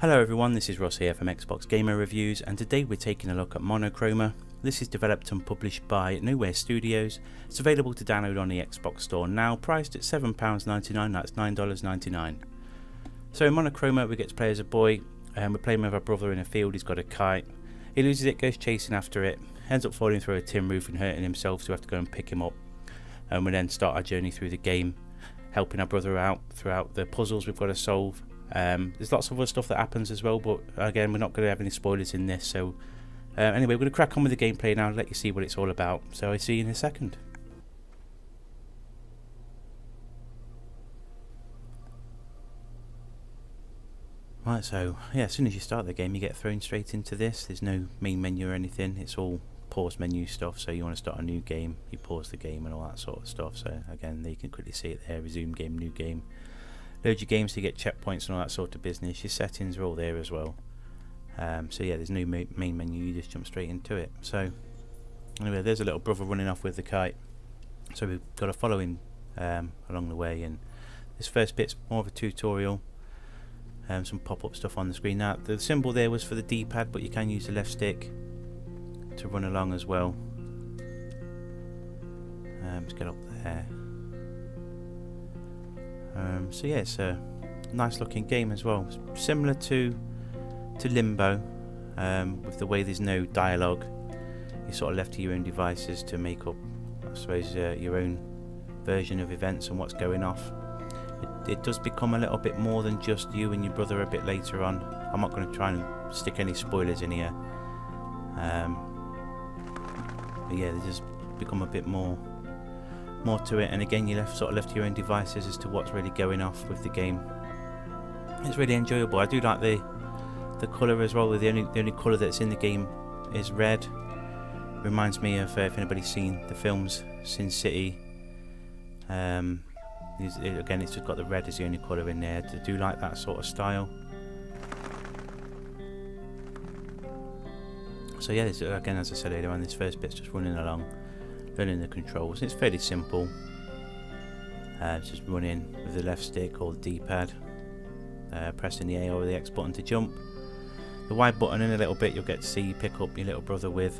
Hello everyone, this is Ross here from Xbox Gamer Reviews, and today we're taking a look at Monochroma. This is developed and published by Nowhere Studios. It's available to download on the Xbox Store now, priced at £7.99, that's $9.99. So in Monochroma we get to play as a boy, and we're playing with our brother in a field. He's got a kite. He loses it, goes chasing after it, ends up falling through a tin roof and hurting himself, so we have to go and pick him up. And we then start our journey through the game, helping our brother out throughout the puzzles we've got to solve. There's lots of other stuff that happens as well, but again, we're not going to have any spoilers in this. So anyway, we're going to crack on with the gameplay now and let you see what it's all about. So I'll see you in a second. Right, so yeah, as soon as you start the game you get thrown straight into this. There's no main menu or anything, it's all pause menu stuff. So you want to start a new game, you pause the game and all that sort of stuff. So again, there you can quickly see it there, resume game, new game. Load your games to get checkpoints and all that sort of business. Your settings are all there as well. So yeah, there's no main menu, you just jump straight into it. So anyway, there's a little brother running off with the kite. So we've got to follow him along the way, and this first bit's more of a tutorial. Some pop-up stuff on the screen. Now the symbol there was for the D-pad, but you can use the left stick to run along as well. Let's get up there. So yeah, it's a nice looking game as well. It's similar to Limbo, with the way there's no dialogue. You're sort of left to your own devices to make up, I suppose, your own version of events and what's going off. It does become a little bit more than just you and your brother a bit later on. I'm not going to try and stick any spoilers in here. But yeah, they just become a bit more to it, and again you're sort of left to your own devices as to what's really going off with the game. It's really enjoyable. I do like the colour as well. The only colour that's in the game is red. Reminds me of if anybody's seen the films Sin City. Again, it's just got the red as the only colour in there. I do like that sort of style. So yeah, again, as I said earlier on, this first bit's just running along, learning the controls. It's fairly simple. It's just running with the left stick or the D-pad, pressing the A or the X button to jump. The Y button, in a little bit you'll get to see you pick up your little brother with,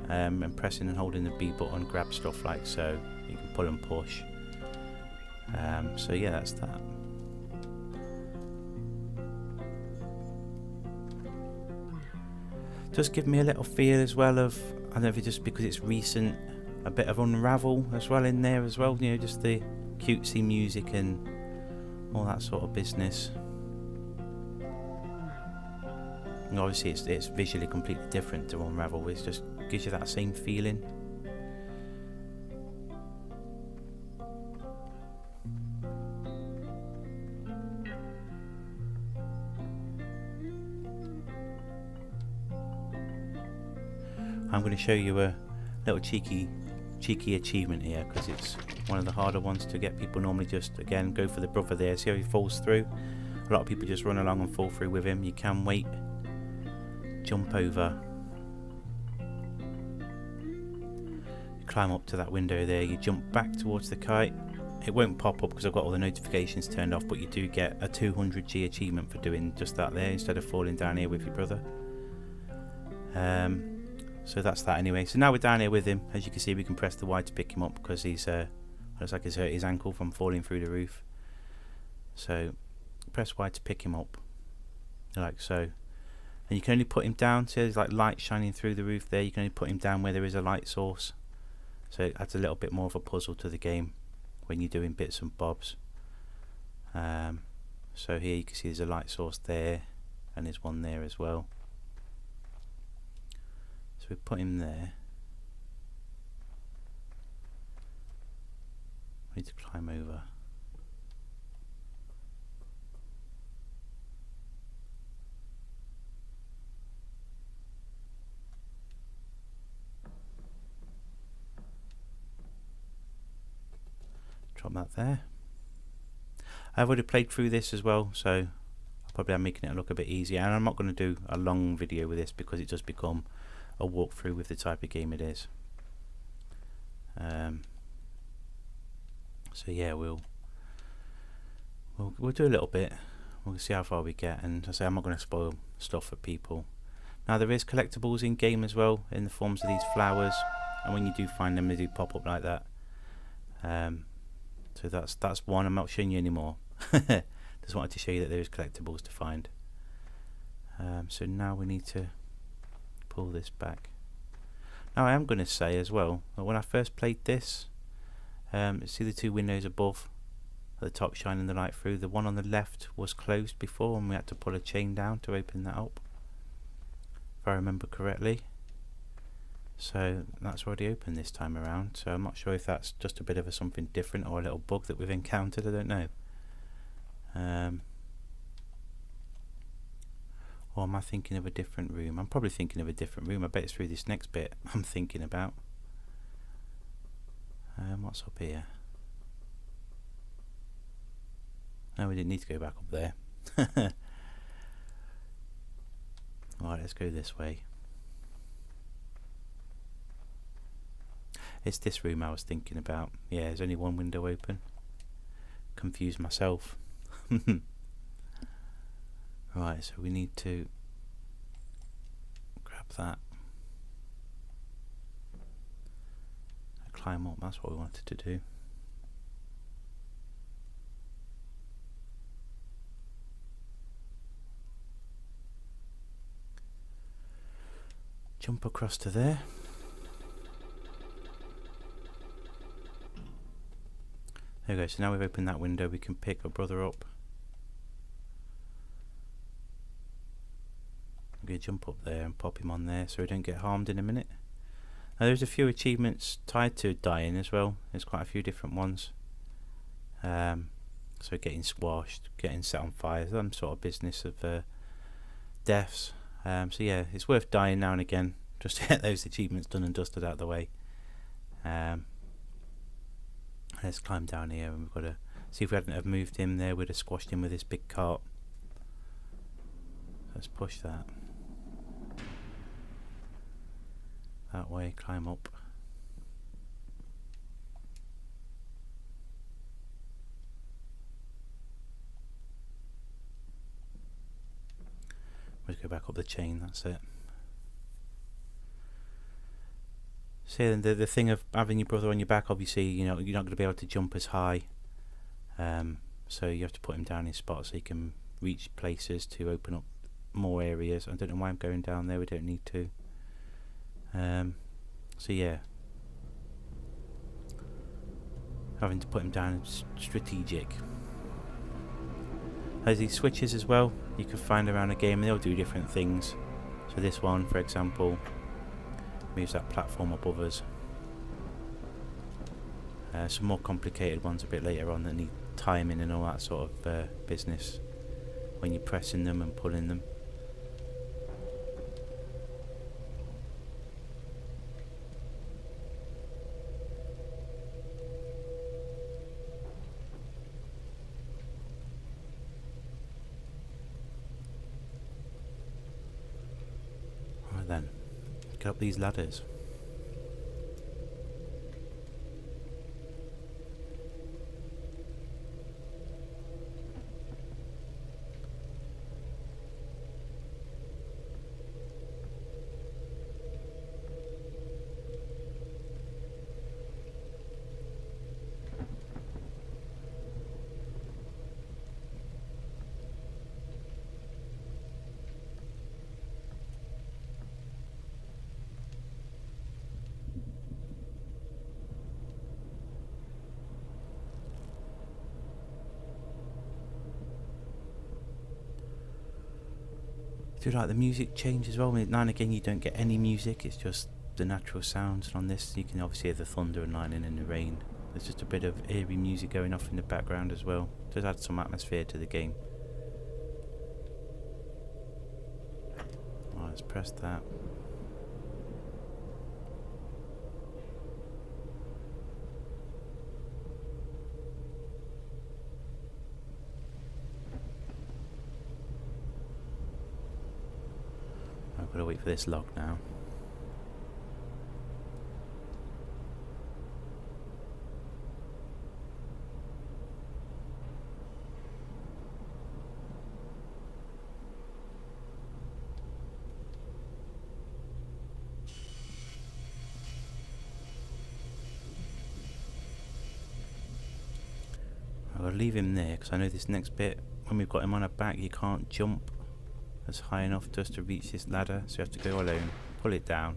and pressing and holding the B button grab stuff like so. You can pull and push. So yeah, that's that. Does give me a little feel as well of, I don't know if it's just because it's recent, a bit of Unravel as well in there as well, you know, just the cutesy music and all that sort of business. And obviously it's visually completely different to Unravel, it just gives you that same feeling. I'm going to show you a little cheeky achievement here, because it's one of the harder ones to get. People normally just, again, go for the brother there. See how he falls through? A lot of people just run along and fall through with him. You can wait, jump over, you climb up to that window there, you jump back towards the kite. It won't pop up because I've got all the notifications turned off, but you do get a 200G achievement for doing just that there, instead of falling down here with your brother. So that's that anyway. So now we're down here with him. As you can see, we can press the Y to pick him up because he's looks like he's hurt his ankle from falling through the roof. So press Y to pick him up, like so. And you can only put him down. So there's like light shining through the roof there. You can only put him down where there is a light source. So it adds a little bit more of a puzzle to the game when you're doing bits and bobs. So here you can see there's a light source there, and there's one there as well. So we put him there. We need to climb over. Drop that there. I've already played through this as well, so I'll probably am making it look a bit easier, and I'm not going to do a long video with this because it does become a walkthrough with the type of game it is. So yeah, we'll do a little bit. we'll see how far we get. And I say I'm not going to spoil stuff for people. Now there is collectibles in game as well, in the forms of these flowers, and when you do find them, they do pop up like that. So that's one. I'm not showing you anymore. Just wanted to show you that there is collectibles to find. So now we need to pull this back. Now I am going to say as well that when I first played this, see the two windows above at the top shining the light through. The one on the left was closed before, and we had to pull a chain down to open that up, if I remember correctly. So that's already open this time around, so I'm not sure if that's just a bit of something different or a little bug that we've encountered. I don't know. Or am I thinking of a different room? I'm probably thinking of a different room. I bet it's through this next bit I'm thinking about. What's up here? No, we didn't need to go back up there. Alright, let's go this way. It's this room I was thinking about. Yeah, there's only one window open. Confused myself. Right, so we need to grab that. Climb up, that's what we wanted to do. Jump across to there. There we go, so now we've opened that window, we can pick our brother up. I'm going to jump up there and pop him on there so we don't get harmed in a minute. Now there's a few achievements tied to dying as well. There's quite a few different ones. So getting squashed, getting set on fire, some sort of business of deaths. So yeah, it's worth dying now and again just to get those achievements done and dusted out of the way. Let's climb down here, and we've got to see if we hadn't have moved him there, we'd have squashed him with this big cart. Let's push that. That way, climb up. Let's go back up the chain, that's it. So then the thing of having your brother on your back, obviously, you know, you're not going to be able to jump as high. So you have to put him down in spots so he can reach places to open up more areas. I don't know why I'm going down there, we don't need to. So yeah, having to put him down is strategic. There's these switches as well you can find around the game, and they'll do different things. So this one, for example, moves that platform above us. Some more complicated ones a bit later on that need timing and all that sort of business when you're pressing them and pulling them. Right then, get up these ladders. Do like the music change as well? Now and again you don't get any music, it's just the natural sounds, and on this you can obviously hear the thunder and lightning and the rain. There's just a bit of eerie music going off in the background as well. Just add some atmosphere to the game. Right, let's press that. I've got to wait for this log now. I'll leave him there because I know this next bit, when we've got him on our back, you can't jump as high enough just to reach this ladder, so you have to go alone, pull it down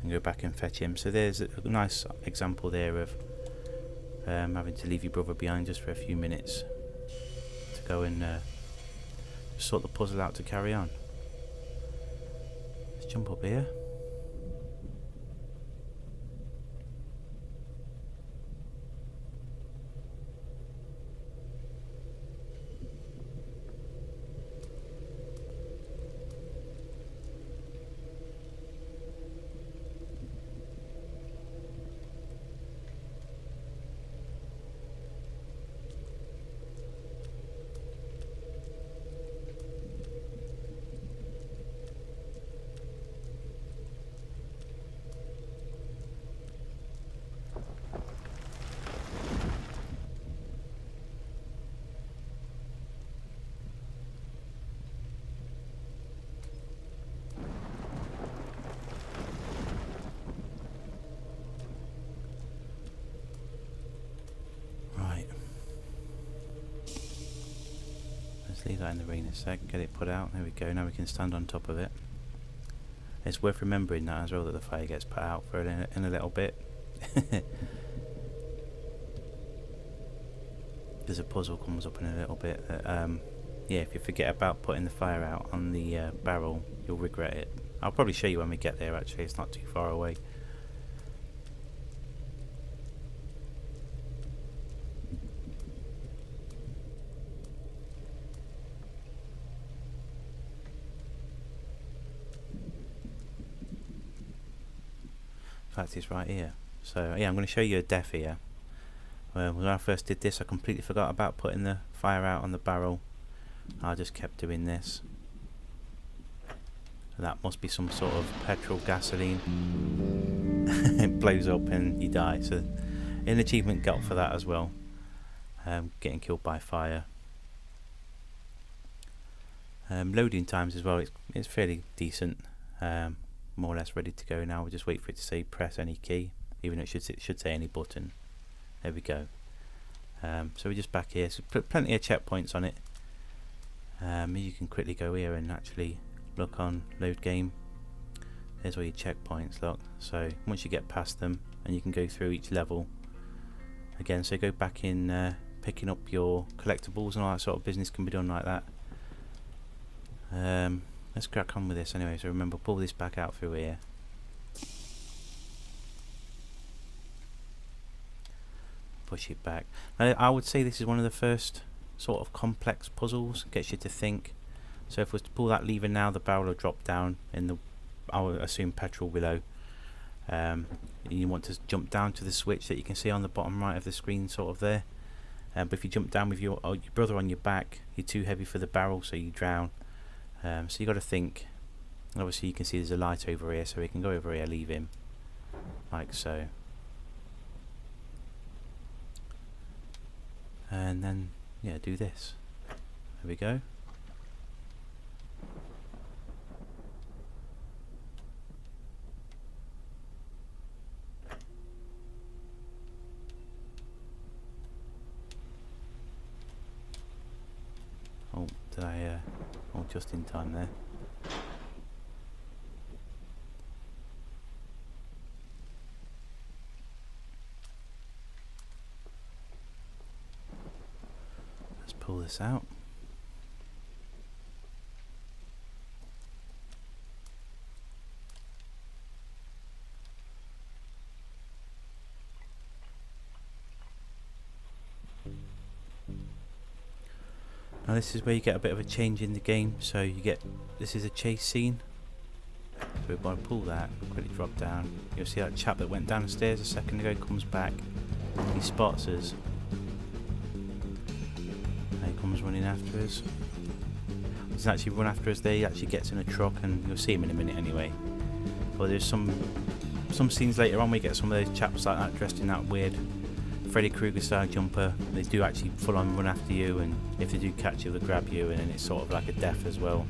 and go back and fetch him. So there's a nice example there of having to leave your brother behind just for a few minutes to go and sort the puzzle out to carry on. Let's jump up here. Leave that in the rain a sec, get it put out, there we go, now we can stand on top of it. It's worth remembering that as well, that the fire gets put out for in a little bit. There's a puzzle comes up in a little bit that, yeah, if you forget about putting the fire out on the barrel, you'll regret it. I'll probably show you when we get there actually, it's not too far away. In fact, it's right here. So yeah, I'm going to show you a death here. When I first did this, I completely forgot about putting the fire out on the barrel. I just kept doing this. So that must be some sort of petrol gasoline. It blows up and you die. So an achievement got for that as well. Getting killed by fire. Loading times as well, it's fairly decent. More or less ready to go now. We'll just wait for it to say press any key, even though it should say any button. There we go. So we're just back here, so put plenty of checkpoints on it. You can quickly go here and actually look on load game. There's all your checkpoints, look. So once you get past them, and you can go through each level again, so go back in picking up your collectibles and all that sort of business can be done like that. Let's crack on with this anyway, so remember, pull this back out through here. Push it back. I would say this is one of the first sort of complex puzzles, gets you to think. So if we was to pull that lever now, the barrel will drop down in the, I would assume, petrol below. You want to jump down to the switch that you can see on the bottom right of the screen, sort of there. But if you jump down with your brother on your back, you're too heavy for the barrel, so you drown. So you got to think. Obviously you can see there's a light over here, so we can go over here, leave him like so, and then yeah, do this. There we go. Oh, did I oh, just in time there. Let's pull this out. Now this is where you get a bit of a change in the game, so you get, this is a chase scene. So we're going to pull that, quickly drop down. You'll see that chap that went down the stairs a second ago comes back. He spots us. And he comes running after us. He doesn't actually run after us there, he actually gets in a truck, and you'll see him in a minute anyway. But there's some scenes later on where you get some of those chaps like that dressed in that weird Freddy Krueger style jumper. They do actually full on run after you, and if they do catch you, they'll grab you, and then it's sort of like a death as well.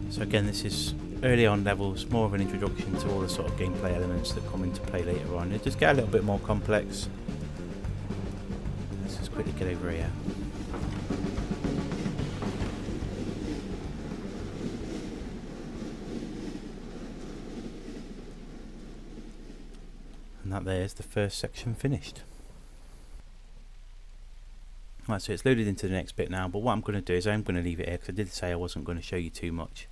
So again, this is early on levels, more of an introduction to all the sort of gameplay elements that come into play later on. It just get a little bit more complex. Let's just quickly get over here. And that there's the first section finished. Right, so it's loaded into the next bit now, but what I'm going to do is I'm going to leave it here because I did say I wasn't going to show you too much.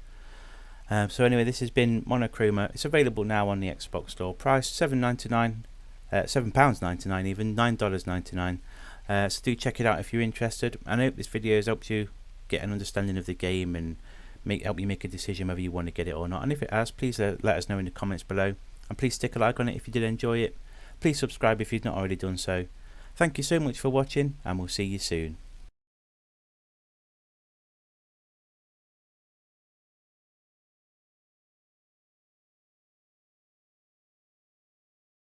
So anyway, this has been Monochroma. It's available now on the Xbox Store. Price £7.99, £7.99 even, $9.99. So do check it out if you're interested. And I hope this video has helped you get an understanding of the game and help you make a decision whether you want to get it or not. And if it has, please let us know in the comments below. And please stick a like on it if you did enjoy it. Please subscribe if you've not already done so. Thank you so much for watching, and we'll see you soon.